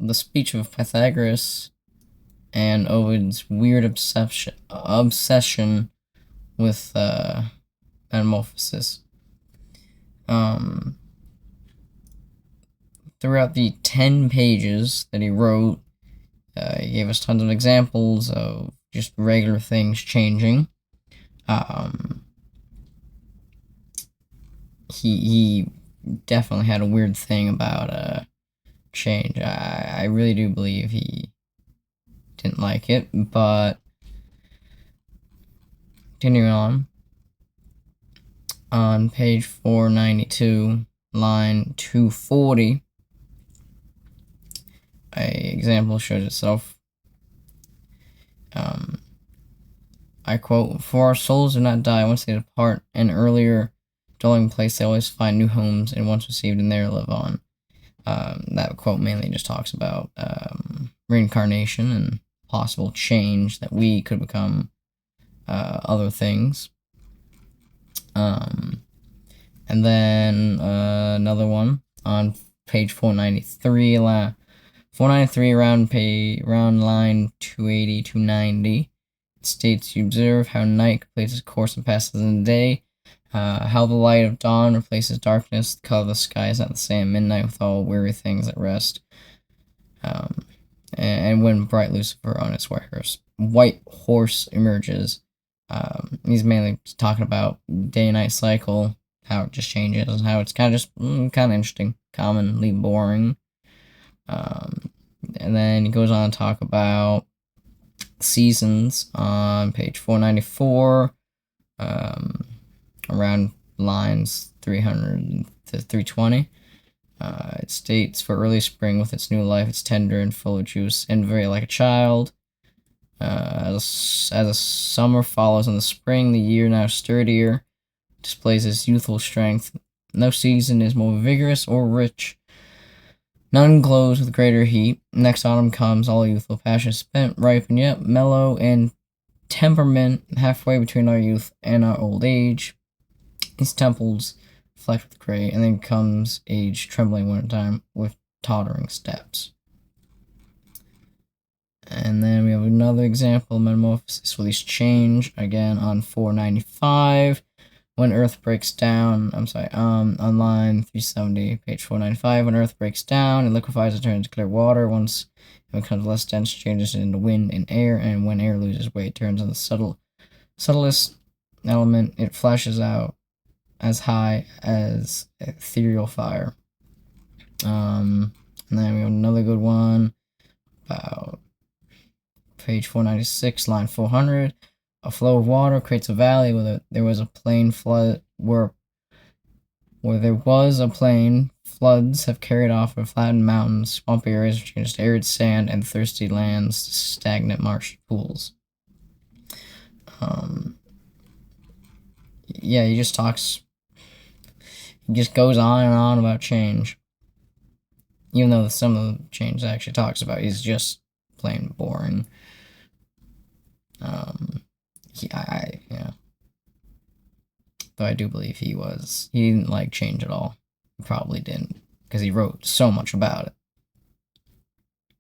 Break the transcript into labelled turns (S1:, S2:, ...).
S1: the speech of Pythagoras and Ovid's weird obsession with metamorphosis. Throughout the 10 pages that he wrote, he gave us tons of examples of just regular things changing. He definitely had a weird thing about change. I really do believe he didn't like it, but continuing on page 492, line 240, an example shows itself. I quote, "For our souls do not die once they depart an earlier dwelling place, they always find new homes, and once received and there live on." That quote mainly just talks about reincarnation and possible change, that we could become other things. And then another one on page 493, around line 280 to 90. It states, "You observe how night completes its course and passes in the day, how the light of dawn replaces darkness, the color of the sky is not the same, midnight with all weary things at rest. And when bright Lucifer on its white horse emerges." He's mainly talking about day and night cycle, how it just changes, and how it's kind of just kind of interesting, commonly boring. And then he goes on to talk about seasons on page 494, around lines 300 to 320. It states, "For early spring with its new life, it's tender and full of juice, and very like a child. As a summer follows on the spring, the year, now sturdier, displays its youthful strength. No season is more vigorous or rich. None glows with greater heat. Next autumn comes, all youthful passion spent, ripe and yet mellow in temperament, halfway between our youth and our old age. His temples flecked with gray, and then comes age, trembling wintertime, with tottering steps." And then we have another example, metamorphosis, release change, again on 495. When Earth breaks down, on line 370, page 495, when Earth breaks down, it liquefies and turns to clear water. Once it becomes less dense, it changes into wind and air, and when air loses weight, it turns on the subtlest element. It flashes out as high as ethereal fire. And then we have another good one about page 496, line 400. A flow of water creates a valley where there was a plain flood, where there was a plain, floods have carried off or flattened mountains, swampy areas have changed to arid sand, and thirsty lands to stagnant marsh pools. Yeah, he just goes on and on about change. Even though some of the change that actually talks about is just plain boring. Though I do believe he didn't like change at all. He probably didn't, because he wrote so much about it.